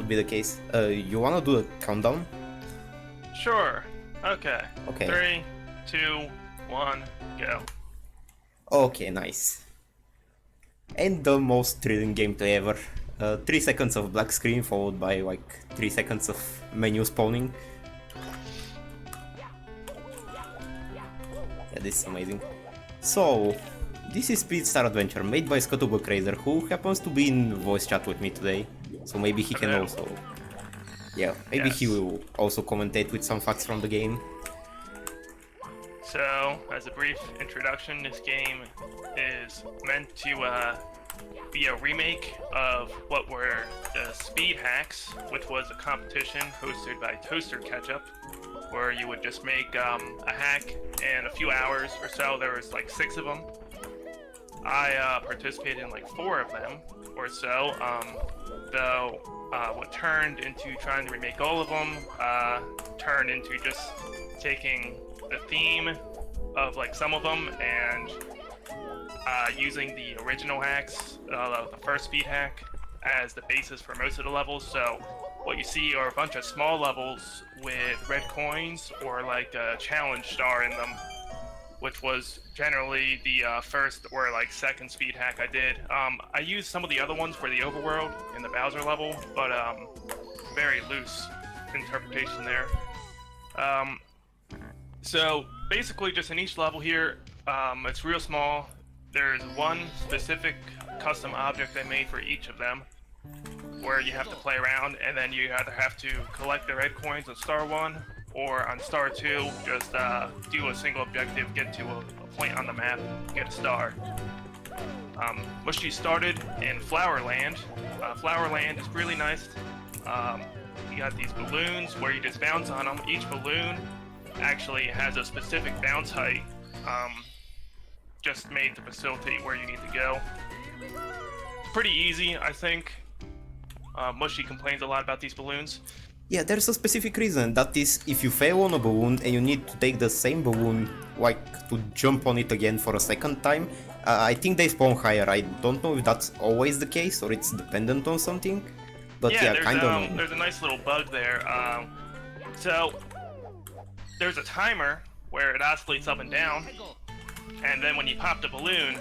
would be the case. You wanna do a countdown? Sure. Okay. Okay. 3, 2, 1, go. Okay, nice. And the most thrilling gameplay ever. 3 seconds of black screen followed by like 3 seconds of menu spawning. Yeah, this is amazing. So, this is Speedstar Adventure made by Scuttlebutt Crazer, who happens to be in voice chat with me today. So maybe he can also... Yeah, maybe he will also commentate with some facts from the game. So, as a brief introduction, this game is meant to be a remake of what were the Speed Hacks, which was a competition hosted by Toaster Ketchup, where you would just make a hack in a few hours or so. There was like 6 of them. I participated in like 4 of them or so, though what turned into trying to remake all of them turned into just taking the theme of like some of them and using the original hacks, the first speed hack, as the basis for most of the levels. So what you see are a bunch of small levels with red coins or like a challenge star in them, which was generally the first or like second speed hack I did. I used some of the other ones for the overworld in the Bowser level, but very loose interpretation there. So basically just in each level here, it's real small. There's one specific custom object I made for each of them, where you have to play around, and then you either have to collect the red coins on Star 1, or on Star 2, just do a single objective, get to a point on the map, get a star. Mushie started in Flowerland. Flowerland is really nice. You got these balloons where you just bounce on them. Each balloon actually has a specific bounce height, just made to facilitate where you need to go. It's pretty easy, I think. Mushie complains a lot about these balloons. Yeah, there's a specific reason. That is, if you fail on a balloon and you need to take the same balloon, like to jump on it again for a second time, I think they spawn higher. I don't know if that's always the case or it's dependent on something, but yeah, kind of. There's a nice little bug there. So there's a timer where it oscillates up and down, and then when you pop the balloon,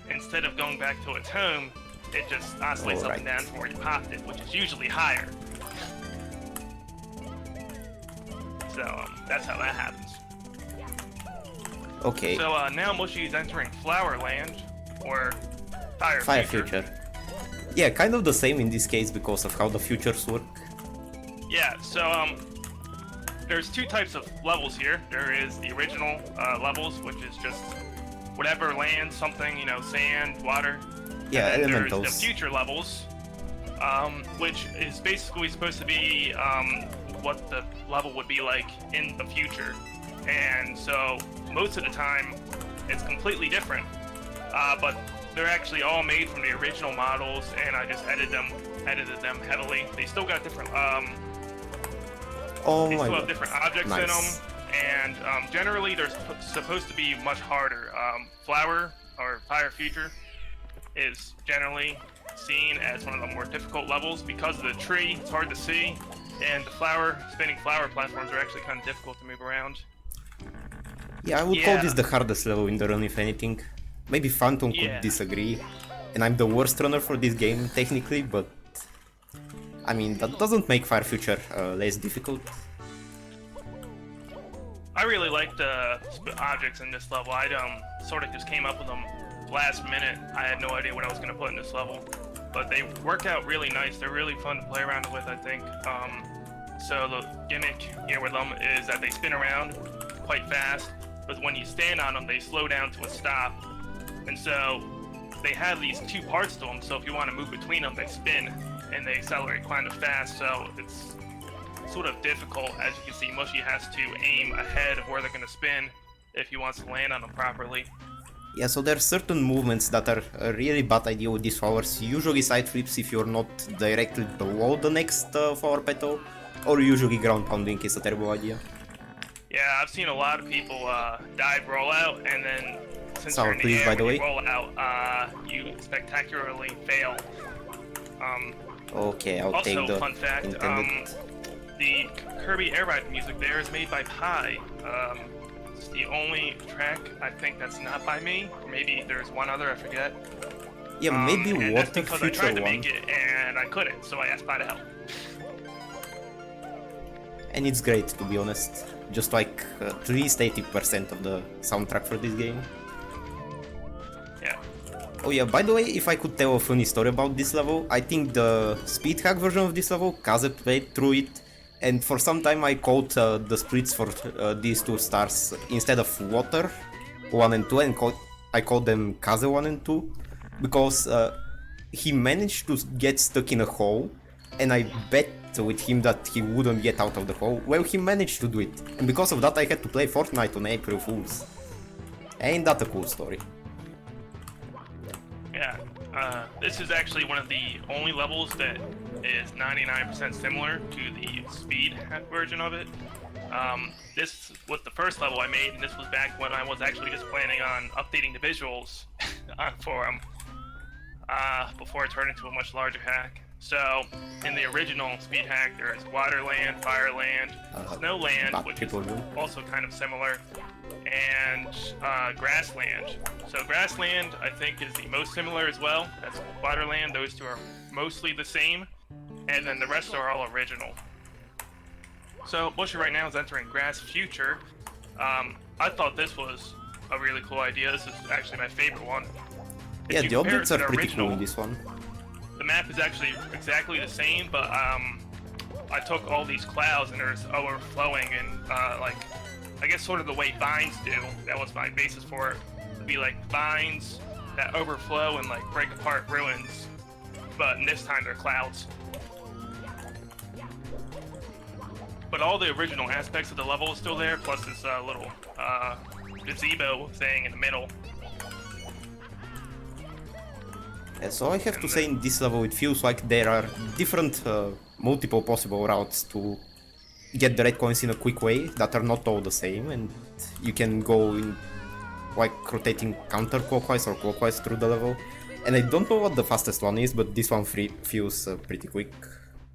instead of going back to its home, it just oscillates up and down from where you popped it, which is usually higher. So that's how that happens. Okay. So now Mushie is entering Flowerland, or Fire Future. Yeah, kind of the same in this case because of how the futures work. Yeah, so there's 2 types of levels here. There is the original levels, which is just whatever land, something, you know, sand, water. Yeah, and then elementals. there's the future levels, which is basically supposed to be what the level would be like in the future. And so most of the time it's completely different, but they're actually all made from the original models, and I just edited them heavily. They still got different they still have different objects in them, and generally they're supposed to be much harder. Flower or Fire Future is generally seen as one of the more difficult levels because of the tree. It's hard to see, and the spinning flower platforms are actually kind of difficult to move around. Yeah, I would call this the hardest level in the run, if anything. Maybe Phantom could disagree, and I'm the worst runner for this game, technically, but... I mean, that doesn't make Fire Future less difficult. I really like the objects in this level. I sort of just came up with them last minute. I had no idea what I was going to put in this level, but they work out really nice. They're really fun to play around with, I think. So the gimmick here with them is that they spin around quite fast, but when you stand on them, they slow down to a stop. And so they have these 2 parts to them, so if you want to move between them, they spin and they accelerate kind of fast. So it's sort of difficult. As you can see, Mushie has to aim ahead of where they're going to spin if he wants to land on them properly. Yeah, so there are certain movements that are a really bad idea with these flowers. Usually side flips if you're not directly below the next flower petal, or usually ground pounding is a terrible idea. Yeah, I've seen a lot of people dive roll out, and then since you're in the air, when you roll out, you spectacularly fail. Okay, I'll take Also, the fun fact, intended. the Kirby Air Ride music there is made by Pi. It's the only track I think that's not by me. Maybe there's one other, I forget. Yeah, maybe And that's Water because I Future tried to one. make it and I couldn't, so I asked Pi to help. And it's great, to be honest. Just like at least 80% of the soundtrack for this game. Yeah. Oh yeah, by the way, if I could tell a funny story about this level, I think the speed hack version of this level, Kaze played through it, and for some time I called the splits for these two stars instead of Water 1 and 2, and I called them Kaze 1 and 2, because he managed to get stuck in a hole, and I bet with him that he wouldn't get out of the hole. Well, he managed to do it, and because of that I had to play Fortnite on April Fools. Ain't that a cool story? Yeah, this is actually one of the only levels that is 99% similar to the speed hack version of it. This was the first level I made, and this was back when I was actually just planning on updating the visuals for them before it turned into a much larger hack. So, in the original speed hack, there's Waterland, Fireland, Snowland, which is also kind of similar, and Grassland. So Grassland, I think, is the most similar as well. That's Waterland. Those two are mostly the same, and then the rest are all original. So Mushie right now is entering Grass Future. I thought this was a really cool idea. This is actually my favorite one. If Yeah, you the compare objects it are to the pretty original, cool in this one. the map is actually exactly the same, but I took all these clouds and there's overflowing and like, I guess sort of the way vines do. That was my basis for it. It'd be like vines that overflow and like break apart ruins, but this time they're clouds. But all the original aspects of the level is still there, plus this little gazebo thing in the middle. Yeah, so I have to say in this level it feels like there are different multiple possible routes to get the red coins in a quick way that are not all the same, and you can go in like rotating counterclockwise or clockwise through the level. And I don't know what the fastest one is, but this one feels pretty quick,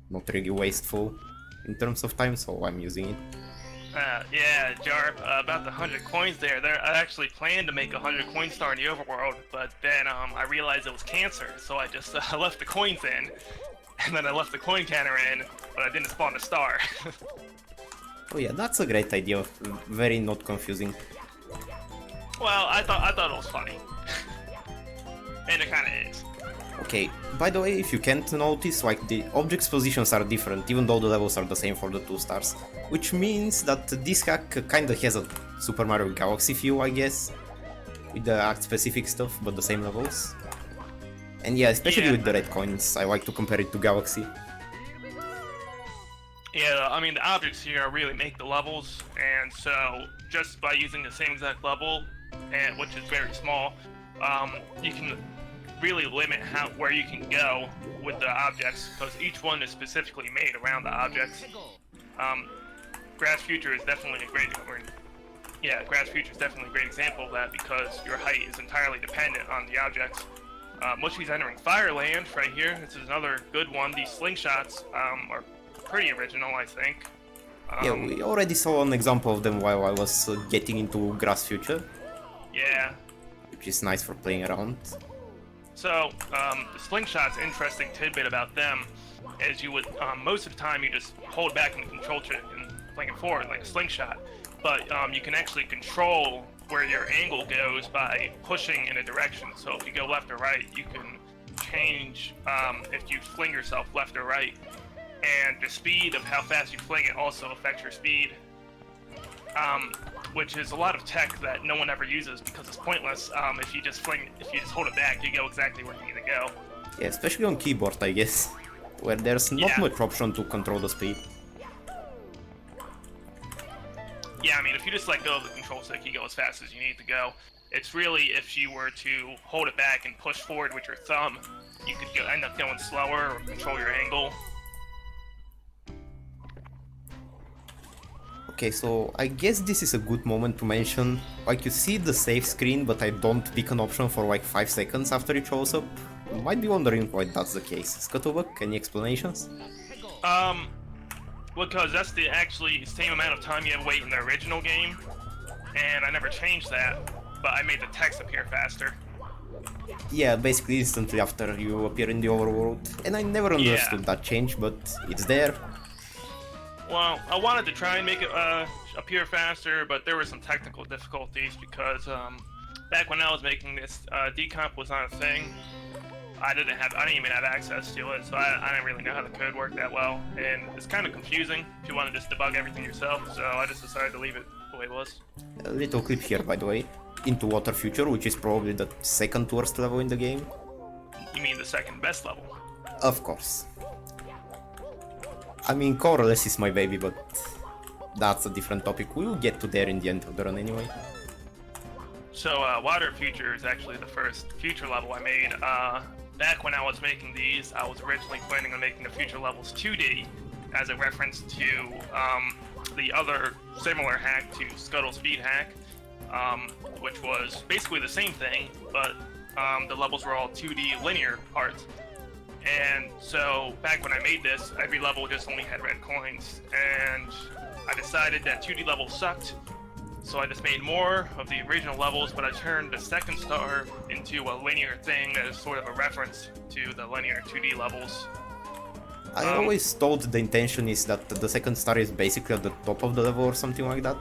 not really wasteful in terms of time, so I'm using it. Yeah, Jarp, about the 100 coins there. I actually planned to make a 100 coin star in the overworld, but then I realized it was cancer, so I just left the coins in, and then I left the coin counter in, but I didn't spawn a star. Oh yeah, that's a great idea, very not confusing. Well, I thought it was funny. And it kinda is. Okay, by the way, if you can't notice, like the objects' positions are different, even though the levels are the same for the two stars. Which means that this hack kinda has a Super Mario Galaxy feel, I guess. With the act-specific stuff, but the same levels. And yeah, especially with the red coins, I like to compare it to Galaxy. Yeah, I mean, the objects here really make the levels, and so just by using the same exact level, and which is very small, you can really limit where you can go with the objects, because each one is specifically made around the objects. Grass Future is definitely a great example of that, because your height is entirely dependent on the objects. Mushie's entering Fireland right here. This is another good one. These slingshots are pretty original, I think. Yeah, we already saw an example of them while I was getting into Grass Future. Yeah. Which is nice for playing around. So, the slingshot's interesting tidbit about them is you would, most of the time you just hold back in the control trick and fling it forward like a slingshot, but you can actually control where your angle goes by pushing in a direction. So if you go left or right, you can change if you fling yourself left or right. And the speed of how fast you fling it also affects your speed. Which is a lot of tech that no one ever uses because it's pointless. If you just hold it back, you go exactly where you need to go. Yeah, especially on keyboard, I guess, where there's not much option to control the speed. Yeah, I mean, if you just let go of the control stick, you go as fast as you need to go. It's really if you were to hold it back and push forward with your thumb, you could end up going slower or control your angle. Okay, so I guess this is a good moment to mention, like you see the save screen, but I don't pick an option for like 5 seconds after it shows up, Might be wondering why that's the case. Scuttlebuck, any explanations? Because that's the actually same amount of time you have to wait in the original game, and I never changed that, but I made the text appear faster. Yeah, basically instantly after you appear in the overworld. And I never understood that change, but it's there. Well, I wanted to try and make it appear faster, but there were some technical difficulties because back when I was making this, decomp was not a thing. I didn't even have access to it, so I didn't really know how the code worked that well, and it's kind of confusing if you want to just debug everything yourself. So I just decided to leave it the way it was. A little clip here, by the way. Into Water Future, which is probably the second worst level in the game. You mean the second best level? Of course. I mean, Coreless is my baby, but that's a different topic. We'll get to there in the end of the run anyway. So, Water Future is actually the first future level I made. Back when I was making these, I was originally planning on making the future levels 2D as a reference to the other similar hack to Scuttle Speed Hack, which was basically the same thing, but the levels were all 2D linear parts. And so, back when I made this, every level just only had red coins, and I decided that 2D levels sucked. So I just made more of the original levels, but I turned the second star into a linear thing that is sort of a reference to the linear 2D levels. I always thought the intention is that the second star is basically at the top of the level or something like that.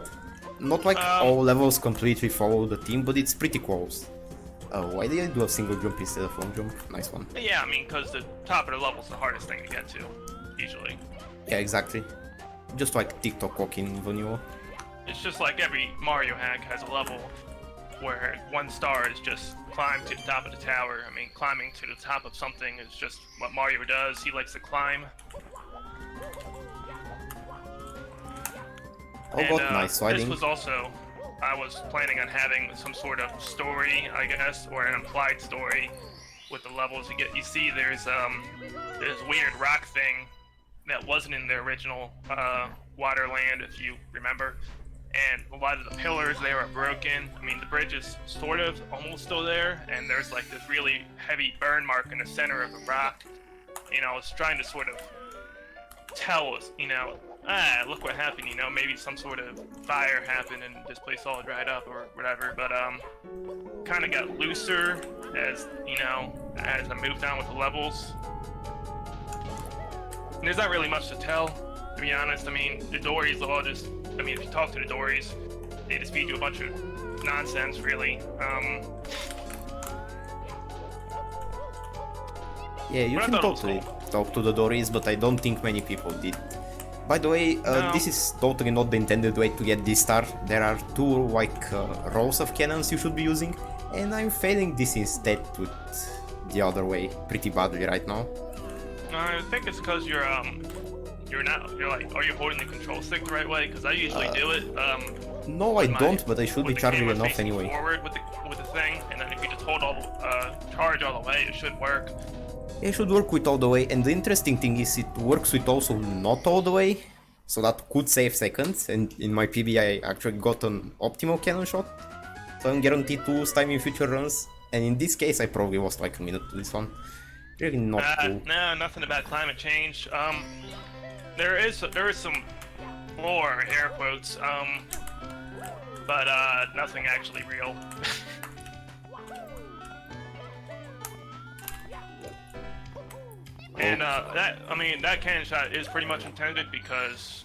Not like all levels completely follow the theme, but it's pretty close. Why did I do a single jump instead of long jump? Nice one. Yeah, I mean, because the top of the level is the hardest thing to get to, usually. Yeah, exactly. Just like TikTok walking vanilla. It's just like every Mario hack has a level where one star is just climb to the top of the tower. I mean, climbing to the top of something is just what Mario does. He likes to climb. Oh god, nice sliding. This was also, I was planning on having some sort of story, I guess, or an implied story with the levels. You see there's this weird rock thing that wasn't in the original Waterland, if you remember. And a lot of the pillars there are broken. I mean, the bridge is sort of almost still there, and there's like this really heavy burn mark in the center of the rock. You know, it's trying to sort of tell us, you know, look what happened, you know, maybe some sort of fire happened and this place all dried up or whatever, but kind of got looser as, you know, as I moved on with the levels. And there's not really much to tell, to be honest. I mean, the Dories all just, I mean, if you talk to the Dories, they just feed you a bunch of nonsense, really. Yeah, you can totally talk to the Dories, but I don't think many people did. By the way, this is totally not the intended way to get this star. There are two like rows of cannons you should be using, and I'm failing this instead with the other way pretty badly right now. I think it's because you're like, are you holding the control stick the right way? Because I usually do it. No, I don't, but I should be charging enough anyway. Forward with the thing, and then if you just hold charge all the way, it should work. It should work with all the way, and the interesting thing is it works with also not all the way, so that could save seconds, and in my PB I actually got an optimal cannon shot, so I'm guaranteed to lose time in future runs, and in this case I probably lost like a minute to this one. Really not cool. No, nothing about climate change. There is some lore, air quotes, but nothing actually real. And that cannon shot is pretty much intended because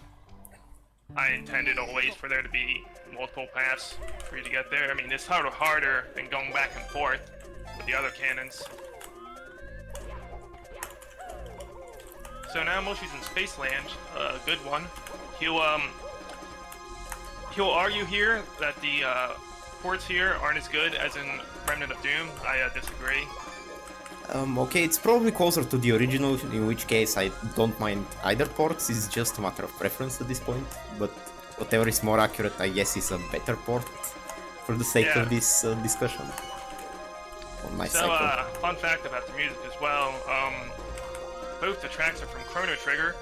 I intended always for there to be multiple paths for you to get there. I mean, it's harder than going back and forth with the other cannons. So now Mushi's in Spaceland, a good one. He'll argue here that the ports here aren't as good as in Remnant of Doom. I disagree. Okay, it's probably closer to the original, in which case I don't mind either ports, it's just a matter of preference at this point, but whatever is more accurate I guess is a better port, for the sake of this discussion. On my cycle. Fun fact about the music as well, both the tracks are from Chrono Trigger.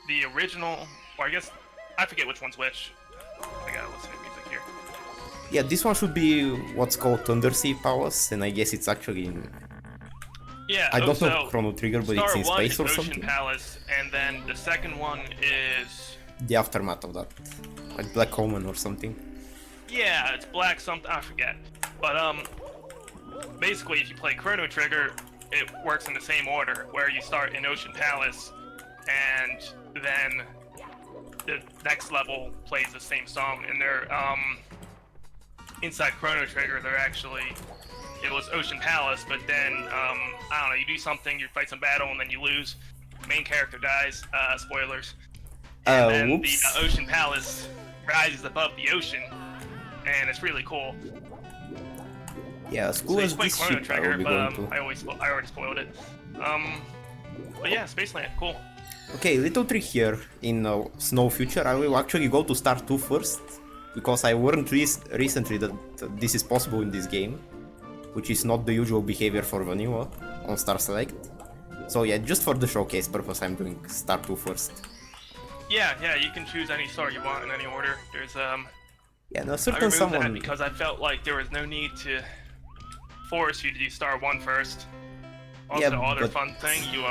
The original, or I guess, I forget which one's which. I gotta listen to music here. Yeah, this one should be what's called Undersea Palace, and I guess it's actually in... Yeah, I don't know so Chrono Trigger, but it's Star in 1 space is or Ocean something. Palace, and then the second one is... The aftermath of that. Like Black Omen or something. Yeah, it's Black something, I forget. But, basically if you play Chrono Trigger, it works in the same order, where you start in Ocean Palace, and then the next level plays the same song, and they're, inside Chrono Trigger, they're actually... It was Ocean Palace, but then, I don't know, you do something, you fight some battle, and then you lose. Main character dies, spoilers. And then whoops. the Ocean Palace rises above the ocean, and it's really cool. Yeah, as So cool you as play this Chrono ship I Trigger, will be but going to. I already spoiled it. But yeah, Spaceland, cool. Okay, little trick here in Snow Future. I will actually go to Star 2 first, because I learned recently that this is possible in this game, which is not the usual behavior for vanilla on Star Select. So yeah, just for the showcase purpose, I'm doing Star 2 first. Yeah, you can choose any star you want in any order. There's Yeah, no, I certain removed that someone... because I felt like there was no need to force you to do star 1 first. Also, Yeah, other but- fun thing, you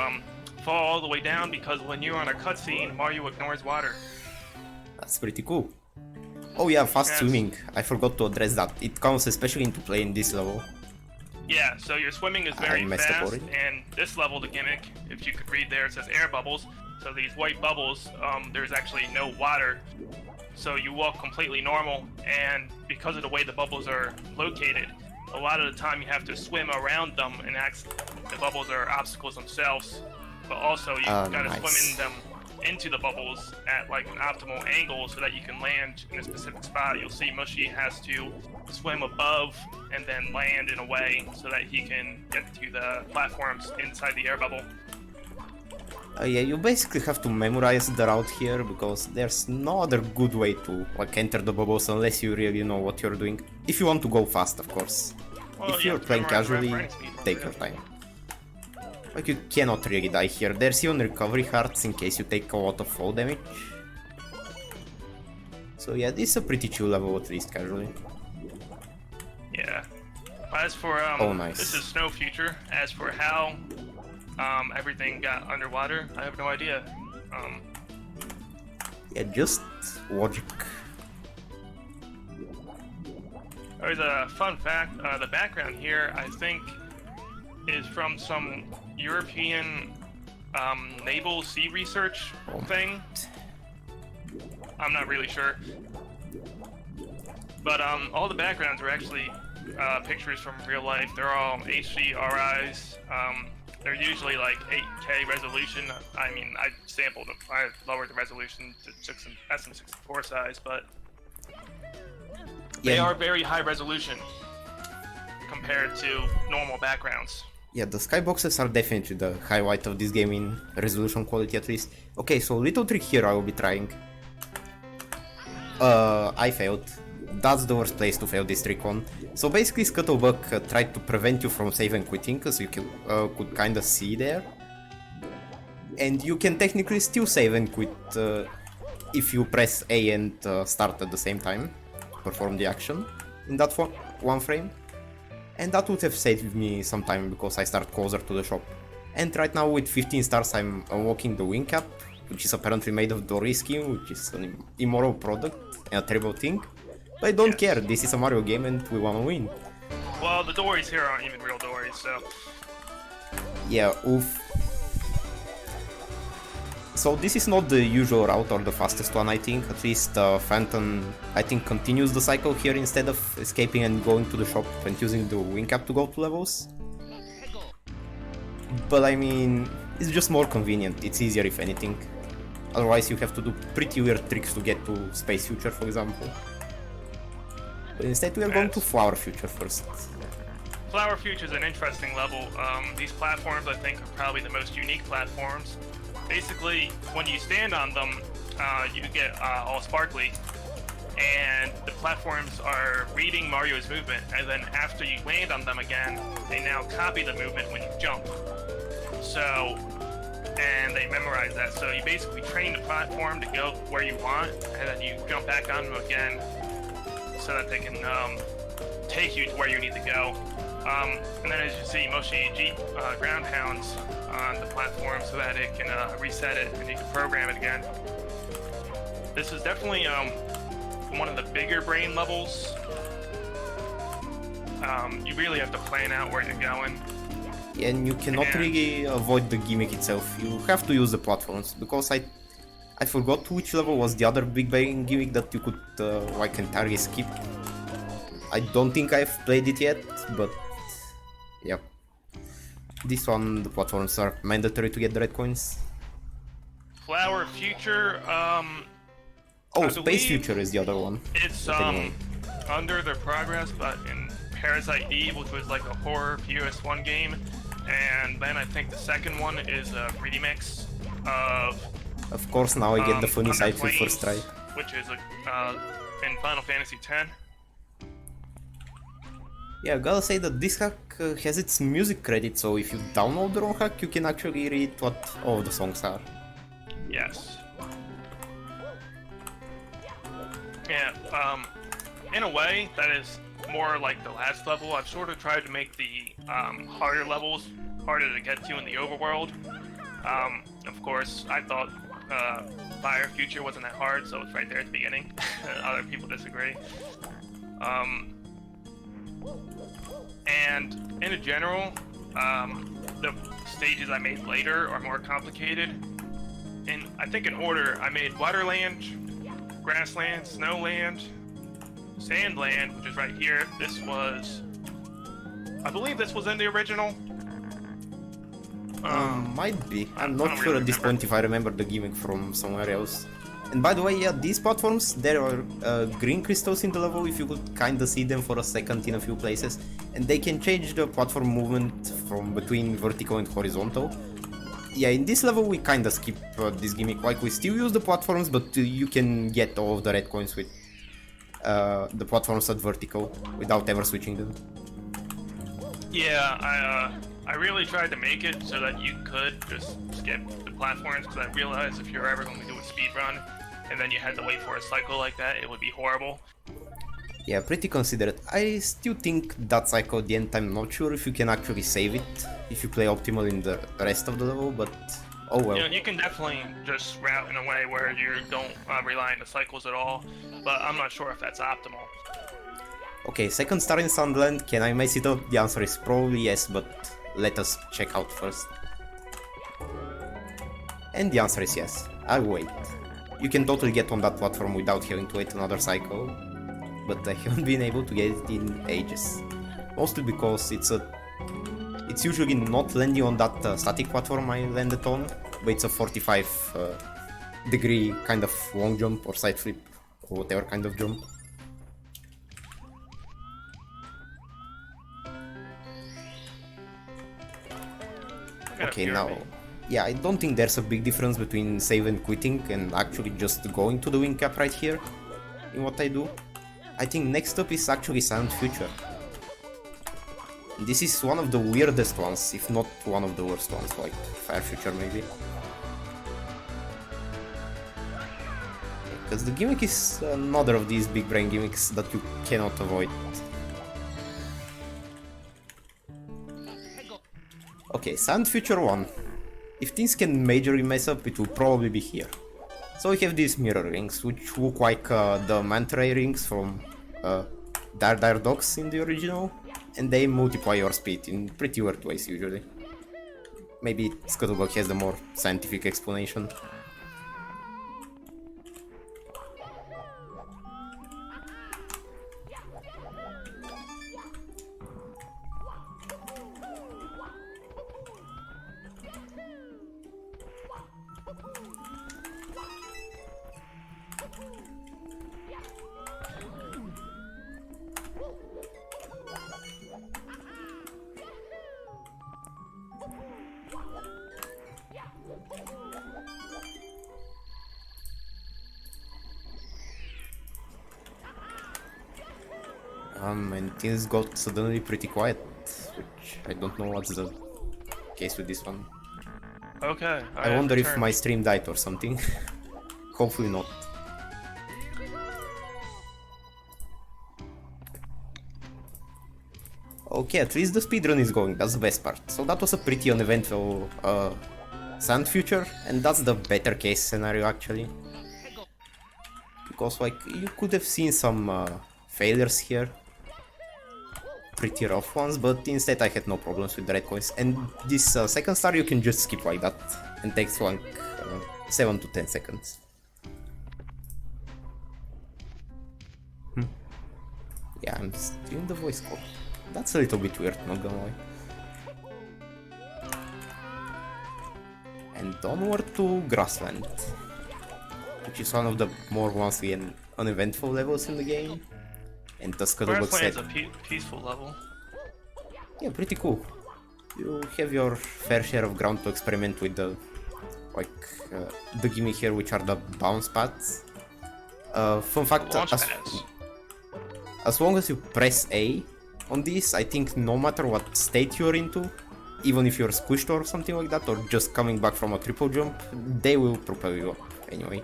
fall all the way down because when you're on a cutscene, Mario ignores water. That's pretty cool. Oh yeah, fast Yes. swimming. I forgot to address that. It comes especially into play in this level. Yeah, so your swimming is I very messed up fast, already. and this level, the gimmick, if you could read there, it says air bubbles. So these white bubbles, there's actually no water. So you walk completely normal, and because of the way the bubbles are located, a lot of the time you have to swim around them, and the bubbles are obstacles themselves. But also you gotta nice. swim in them into the bubbles at like an optimal angle so that you can land in a specific spot. You'll see Mushie has to swim above and then land in a way so that he can get to the platforms inside the air bubble. Yeah, you basically have to memorize the route here, because there's no other good way to like enter the bubbles unless you really know what you're doing. If you want to go fast, of course. Well, If you you're have to playing memorize casually, reference speed, take yeah. your time. Like, you cannot really die here. There's even recovery hearts in case you take a lot of fall damage. So yeah, this is a pretty chill level, at least casually. Yeah. As for Oh, nice. this is Snow Future. As for how everything got underwater, I have no idea. Yeah, just logic. There's a fun fact. The background here, I think, is from some European naval sea research thing. I'm not really sure. But all the backgrounds are actually pictures from real life. They're all HDRIs. They're usually like 8K resolution. I mean, I sampled them. I lowered the resolution to SM64 size, but they Yeah. are very high resolution compared to normal backgrounds. Yeah, the skyboxes are definitely the highlight of this game in resolution quality, at least. Okay, so little trick here I will be trying. I failed. That's the worst place to fail this trick on. So basically Scuttlebuck tried to prevent you from save and quitting, as you could kinda see there. And you can technically still save and quit if you press A and start at the same time, perform the action in that one frame. And that would have saved me some time because I start closer to the shop. And right now with 15 stars I'm unlocking the wing cap, which is apparently made of Dory skin, which is an immoral product and a terrible thing. But I don't care, this is a Mario game and we wanna win. Well, the dories here aren't even real dories, so... Yeah, oof. So this is not the usual route or the fastest one, I think. At least Phantom, I think, continues the cycle here instead of escaping and going to the shop and using the wing cap to go to levels. But I mean, it's just more convenient, it's easier if anything. Otherwise you have to do pretty weird tricks to get to Space Future, for example. But instead we are going to Flower Future first. Flower Future is an interesting level. These platforms, I think, are probably the most unique platforms. Basically, when you stand on them, you get all sparkly, and the platforms are reading Mario's movement, and then after you land on them again, they now copy the movement when you jump. So, and they memorize that. So you basically train the platform to go where you want, and then you jump back on them again. so that they can take you to where you need to go. And then as you see, Mushie ground hounds on the platform so that it can reset it and you can program it again. This is definitely one of the bigger brain levels. You really have to plan out where you're going. Yeah, and you cannot really avoid the gimmick itself. You have to use the platforms, because I forgot which level was the other big brain gimmick that you could like entirely skip. I don't think I've played it yet, but yeah. This one, the platforms are mandatory to get the red coins. Flower Future, Oh, Space Future is the other one. It's under their progress, but in Parasite Eve, which was like a horror PS1 game, and then I think the second one is a remix of. Of course, now I get the funny side for first try. Which is in Final Fantasy X. Yeah, I gotta say that this hack has its music credit, so if you download the wrong hack, you can actually read what all of the songs are. Yes. Yeah, in a way, that is more like the last level. I've sort of tried to make the harder levels harder to get to in the overworld. Of course, I thought Fire Future wasn't that hard, so it's right there at the beginning. Other people disagree. And in general, the stages I made later are more complicated. And I think in order, I made Waterland, Grassland, Snowland, Sandland, which is right here. This was, I believe this was in the original. Might be. I'm not sure at this point if I remember the gimmick from somewhere else. And by the way, yeah, these platforms, there are green crystals in the level, if you could kinda see them for a second in a few places. And they can change the platform movement from between vertical and horizontal. Yeah, in this level we kinda skip this gimmick, like we still use the platforms, but you can get all of the red coins with the platforms at vertical without ever switching them. Yeah, I really tried to make it so that you could just skip the platforms, because I realized if you're ever going to do a speed run and then you had to wait for a cycle like that, it would be horrible. Yeah, pretty considerate. I still think that cycle at the end, I'm not sure if you can actually save it if you play optimal in the rest of the level, but oh well. You know, you can definitely just route in a way where you don't rely on the cycles at all, but I'm not sure if that's optimal. Okay, second star in Sandland, can I mess it up? The answer is probably yes, but let us check out first. And the answer is yes. I'll wait. You can totally get on that platform without having to wait another cycle, but I haven't been able to get it in ages. Mostly because it's usually not landing on that static platform I landed on, but it's a 45 degree kind of long jump or side flip or whatever kind of jump. Okay, now, yeah, I don't think there's a big difference between save and quitting and actually just going to the wing cap right here in what I do. I think next up is actually Silent Future. This is one of the weirdest ones, if not one of the worst ones, like Fire Future maybe. Because the gimmick is another of these big brain gimmicks that you cannot avoid. Okay, Silent Future 1. If things can majorly mess up, it will probably be here. So we have these mirror rings, which look like the manta ray rings from Dire Dogs in the original, and they multiply your speed in pretty weird ways usually. Maybe Scuttlebug has the more scientific explanation. And things got suddenly pretty quiet, which I don't know what's the case with this one. Okay. I wonder if my stream died or something. Hopefully not. Okay, at least the speedrun is going, that's the best part. So that was a pretty uneventful sand future, and that's the better case scenario actually. Because like, you could have seen some failures here. Pretty rough ones, but instead I had no problems with the red coins. And this second star you can just skip like that, and takes like 7 to 10 seconds. Yeah, I'm still in the voice call. That's a little bit weird, not gonna lie. And onward to Grassland, which is one of the more monthly and uneventful levels in the game. And the Scuttlebutt said... Grassland is a peaceful level. Yeah, pretty cool. You have your fair share of ground to experiment with the... the gimmick here, which are the bounce pads. Fun fact, as long as you press A on this, I think no matter what state you're into, even if you're squished or something like that, or just coming back from a triple jump, they will propel you up anyway.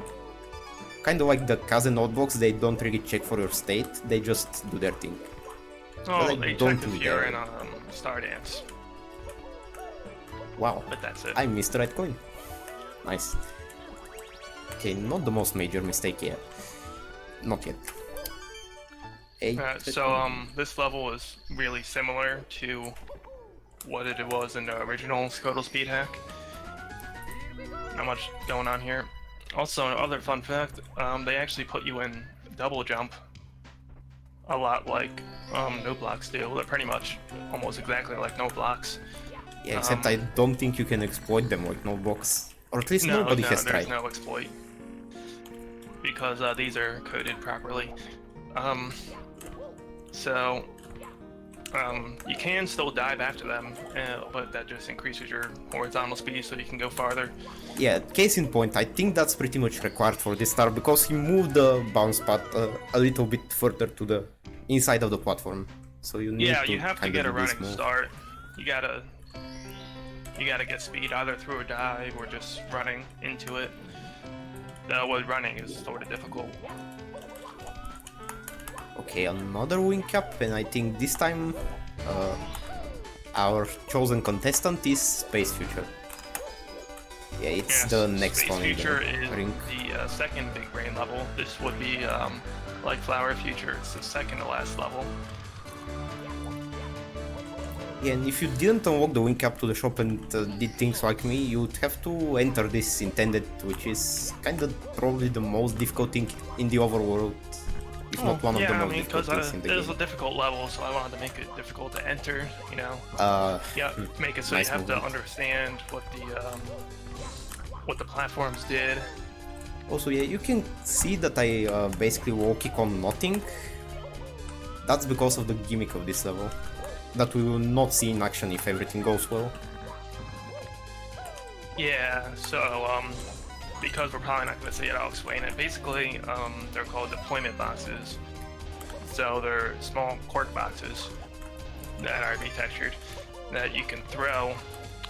Kind of like the Kaze notebooks, they don't really check for your state, they just do their thing. Oh, they check if you're in Star Dance. Wow, but that's it. I missed the red coin. Nice. Okay, not the most major mistake yet. Not yet. This level is really similar to what it was in the original Scuttle speed hack. Not much going on here. Also, another fun fact, they actually put you in double jump. A lot like no blocks do. They're pretty much almost exactly like no blocks. Yeah, except I don't think you can exploit them like no blocks. Or at least nobody has tried. There's no exploit. Because these are coded properly. You can still dive after them, but that just increases your horizontal speed so you can go farther. Yeah, case in point, I think that's pretty much required for this star, because he moved the bounce pad a little bit further to the inside of the platform. So you need to you have to get a running start. You gotta get speed either through a dive or just running into it. With running is sort of difficult. Okay, another wing cap, and I think this time our chosen contestant is Space Future. Yeah, it's the next Space one Future in the is ring. the second big brain level. This would be like Flower Future. It's the second to last level. Yeah, and if you didn't unlock the wing cap to the shop and did things like me, you'd have to enter this intended, which is kind of probably the most difficult thing in the overworld. If not one of the most difficult things in the game. It is a difficult level, so I wanted to make it difficult to enter, you know? Make it so nice you have movement. to understand what the platforms did. Also, yeah, you can see that I basically wall kick on nothing. That's because of the gimmick of this level. That we will not see in action if everything goes well. Yeah, so, because we're probably not going to see it, I'll explain it. Basically, they're called deployment boxes. So they're small cork boxes that are retextured that you can throw.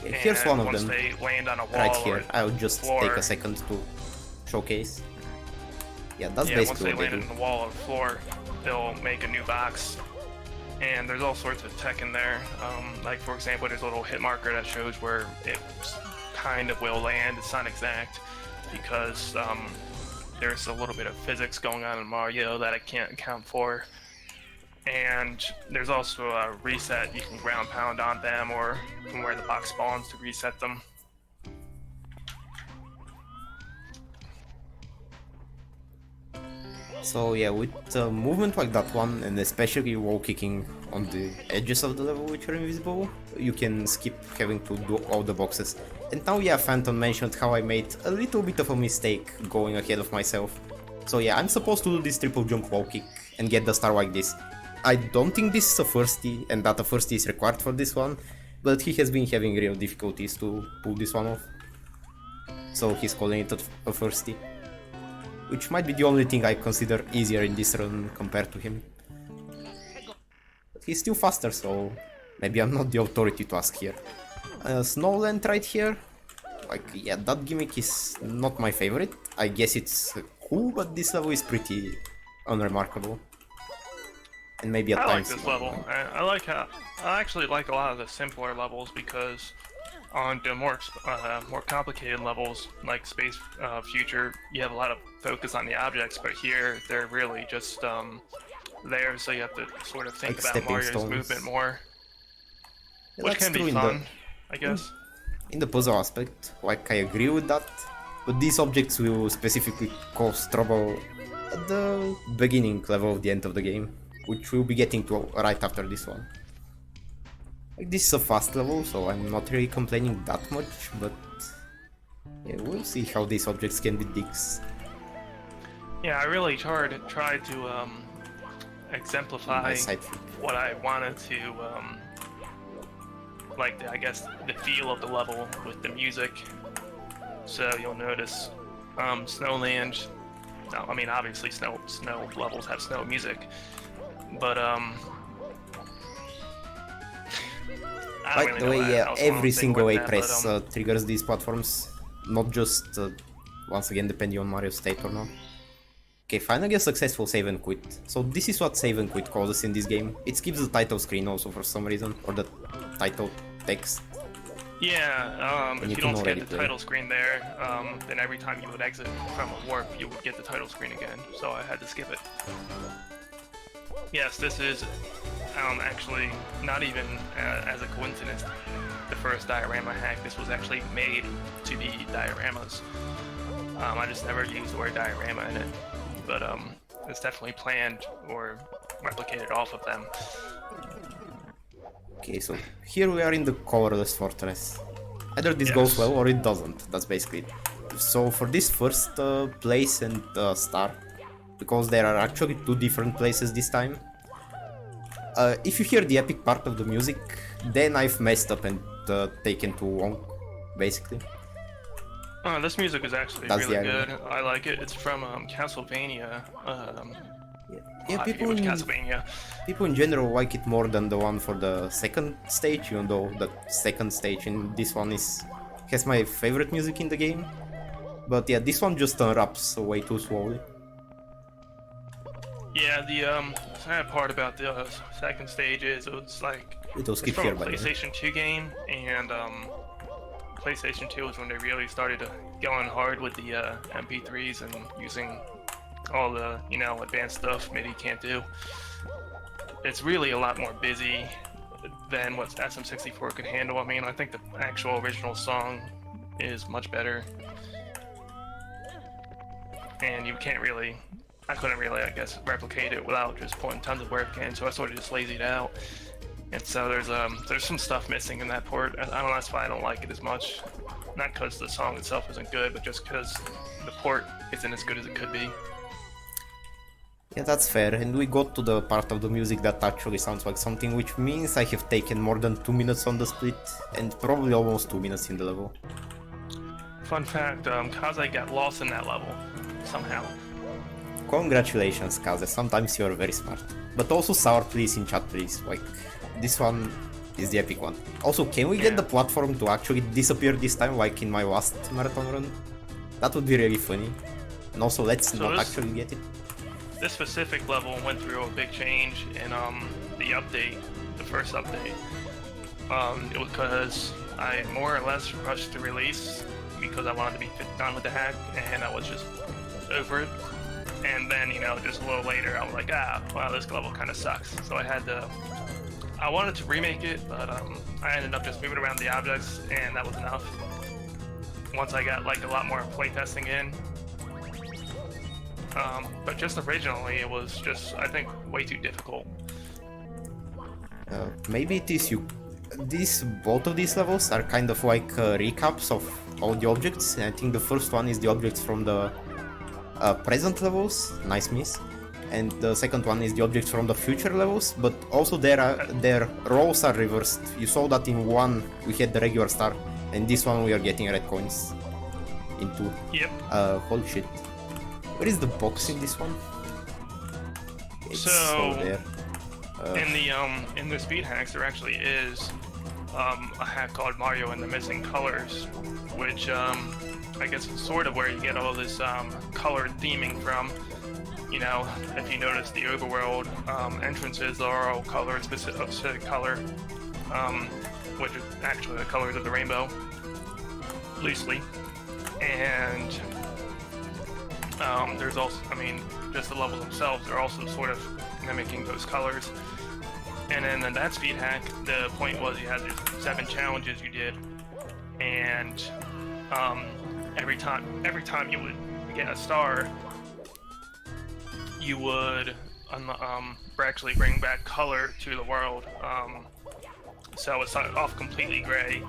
Yeah, here's one of once them. they land on a wall Right here. I'll just floor, take a second to showcase. Yeah, that's once basically they what they land do. on the wall or floor, they'll make a new box. And there's all sorts of tech in there. Like, for example, there's a little hit marker that shows where it kind of will land. It's not exact because there's a little bit of physics going on in Mario that I can't account for. And there's also a reset. You can ground pound on them or from where the box spawns to reset them. So yeah, with movement like that one, and especially wall kicking on the edges of the level which are invisible, you can skip having to do all the boxes. And now yeah, Phantom mentioned how I made a little bit of a mistake going ahead of myself. So yeah, I'm supposed to do this triple jump wall kick and get the star like this. I don't think this is a firstie, and that a firstie is required for this one, but he has been having real difficulties to pull this one off. So he's calling it a firstie. Which might be the only thing I consider easier in this run compared to him. But he's still faster, so maybe I'm not the authority to ask here. Snowland right here. Like, yeah, that gimmick is not my favorite. I guess it's cool, but this level is pretty unremarkable. and maybe at I like times this even level. more. I actually like a lot of the simpler levels because on the more complicated levels like Space Future, you have a lot of focus on the objects, but here they're really just there, so you have to sort of think Like about stepping Mario's stones. movement more, Yeah, which that's can be true fun, I guess. in the puzzle aspect. Like I agree with that, but these objects will specifically cause trouble at the beginning level of the end of the game, which we'll be getting to right after this one. Like this is a fast level, so I'm not really complaining that much, but yeah, we'll see how these objects can be dicks. Yeah, I really tried to exemplify Nice side flip. what I wanted to like I guess the feel of the level with the music. So you'll notice Snowland. No, I mean obviously snow levels have snow music, but I don't By really the know way, what yeah, else every to say single with way that, press but, triggers these platforms, not just once again depending on Mario's state or not. Okay, finally a successful save and quit. So this is what save and quit causes in this game. It skips the title screen also for some reason, or the title text. yeah, And if you you can don't skip already the play. title screen there, then every time you would exit from a warp, you would get the title screen again. So I had to skip it. Yes, this is actually not even as a coincidence the first diorama hack. This was actually made to be dioramas. I just never used the word diorama in it, but it's definitely planned or replicated off of them. Okay, so here we are in the colorless fortress. Either this Yes. goes well or it doesn't, that's basically it. So for this first place and star, because there are actually two different places this time, if you hear the epic part of the music, then I've messed up and taken too long, basically. This music is actually That's the really irony. good. I like it. It's from Castlevania. Yeah, I forget which Castlevania. people in general like it more than the one for the second stage, even though the second stage in this one has my favorite music in the game. But yeah, this one just unwraps way too slowly. Yeah, the sad part about the second stage is it's like It was it's skip from here a by the way. PlayStation 2 game, and PlayStation 2 was when they really started going hard with the MP3s and using all the advanced stuff MIDI can't do. It's really a lot more busy than what SM64 could handle. I mean, I think the actual original song is much better, and you can't really. I couldn't really, I guess, replicate it without just putting tons of work in, so I sort of just lazied out. And so there's some stuff missing in that port. I don't know, that's why I don't like it as much. Not because the song itself isn't good, but just because the port isn't as good as it could be. Yeah, that's fair, and we got to the part of the music that actually sounds like something, which means I have taken more than 2 minutes on the split, and probably almost 2 minutes in the level. Fun fact, Kaze got lost in that level, somehow. Congratulations, Kaze, sometimes you're very smart. But also sour please in chat please, like, this one is the epic one. Also, can we get the platform to actually disappear this time, like in my last marathon run? That would be really funny. And also, let's not actually get it. This specific level went through a big change in the update, the first update. It was because I more or less rushed the release because I wanted to be done with the hack, and I was just over it. And then, just a little later, I was like, wow, this level kind of sucks. So I wanted to remake it, but I ended up just moving around the objects, and that was enough. Once I got like a lot more playtesting in. But just originally, it was just, I think, way too difficult. Maybe it is you. Both of these levels are kind of like recaps of all the objects. I think the first one is the objects from the present levels, nice miss, and the second one is the objects from the future levels, but also their roles are reversed. You saw that in one we had the regular star, and this one we are getting red coins. In two. Yep. Holy shit. Where is the box in this one? It's so there. In the speed hacks, there actually is a hack called Mario and the Missing Colors, which I guess is sort of where you get all this colored theming from. You know, if you notice the overworld entrances are all colored, specific color, which is actually the colors of the rainbow, loosely. And there's also, I mean, just the levels themselves are also sort of mimicking those colors. And then in that speed hack, the point was you had these 7 challenges you did, and every time you would get a star, you would actually bring back color to the world. So it started off completely gray,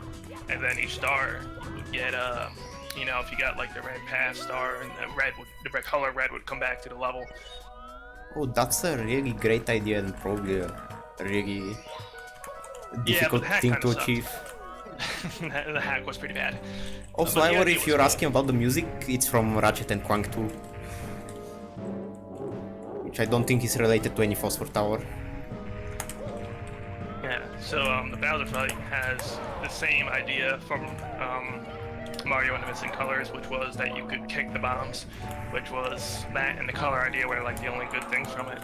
and then each star would get you know, if you got like the red pass star, and the red color red would come back to the level. Oh, that's a really great idea and probably a really difficult thing to achieve. The hack was pretty bad. Also, I worry if you're asking about the music, it's from Ratchet and Clank 2. Which I don't think is related to any Phosphor Tower. Yeah, so the Bowser fight has the same idea from Mario and the Missing Colors, which was that you could kick the bombs, which was that and the color idea were like the only good things from it.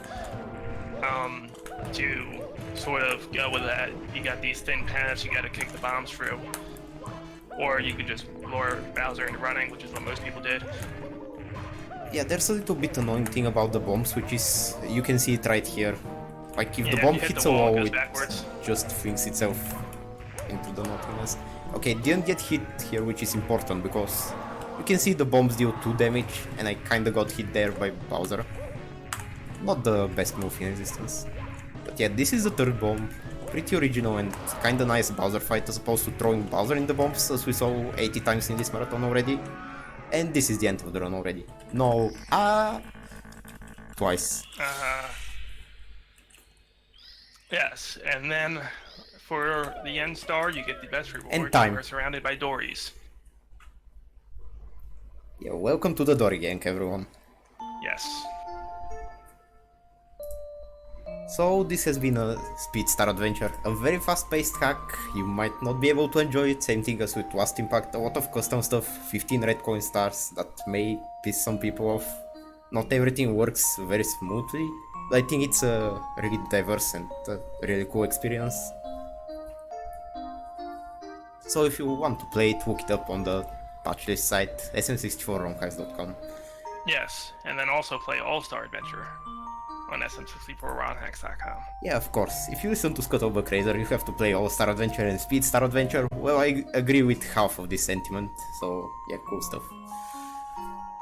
To sort of go with that, you got these thin paths you gotta kick the bombs through. Or you could just lure Bowser into running, which is what most people did. Yeah, there's a little bit annoying thing about the bombs, which is, you can see it right here. Like if the bomb hits a wall, it just flings itself into the nothingness. Okay, didn't get hit here, which is important because you can see the bombs deal 2 damage, and I kinda got hit there by Bowser. Not the best move in Resistance. But yeah, this is the 3rd bomb. Pretty original and kinda nice Bowser fight as opposed to throwing Bowser in the bombs as we saw 80 times in this marathon already. And this is the end of the run already. No, twice. Yes, and then for the end star, you get the best reward. And time. You are surrounded by Dories. Yeah, welcome to the Dory Gang, everyone. Yes. So this has been a Speed Star adventure, a very fast-paced hack. You might not be able to enjoy it, same thing as with Last Impact, a lot of custom stuff, 15 red coin stars that may piss some people off. Not everything works very smoothly, but I think it's a really diverse and a really cool experience. So if you want to play it, look it up on the patchlist site, sm64ronhacks.com. Yes, and then also play All-Star Adventure on sm64ronhacks.com. Yeah, of course. If you listen to Scuttlebutt Razor, you have to play All-Star Adventure and Speed Star Adventure. Well, I agree with half of this sentiment, so yeah, cool stuff.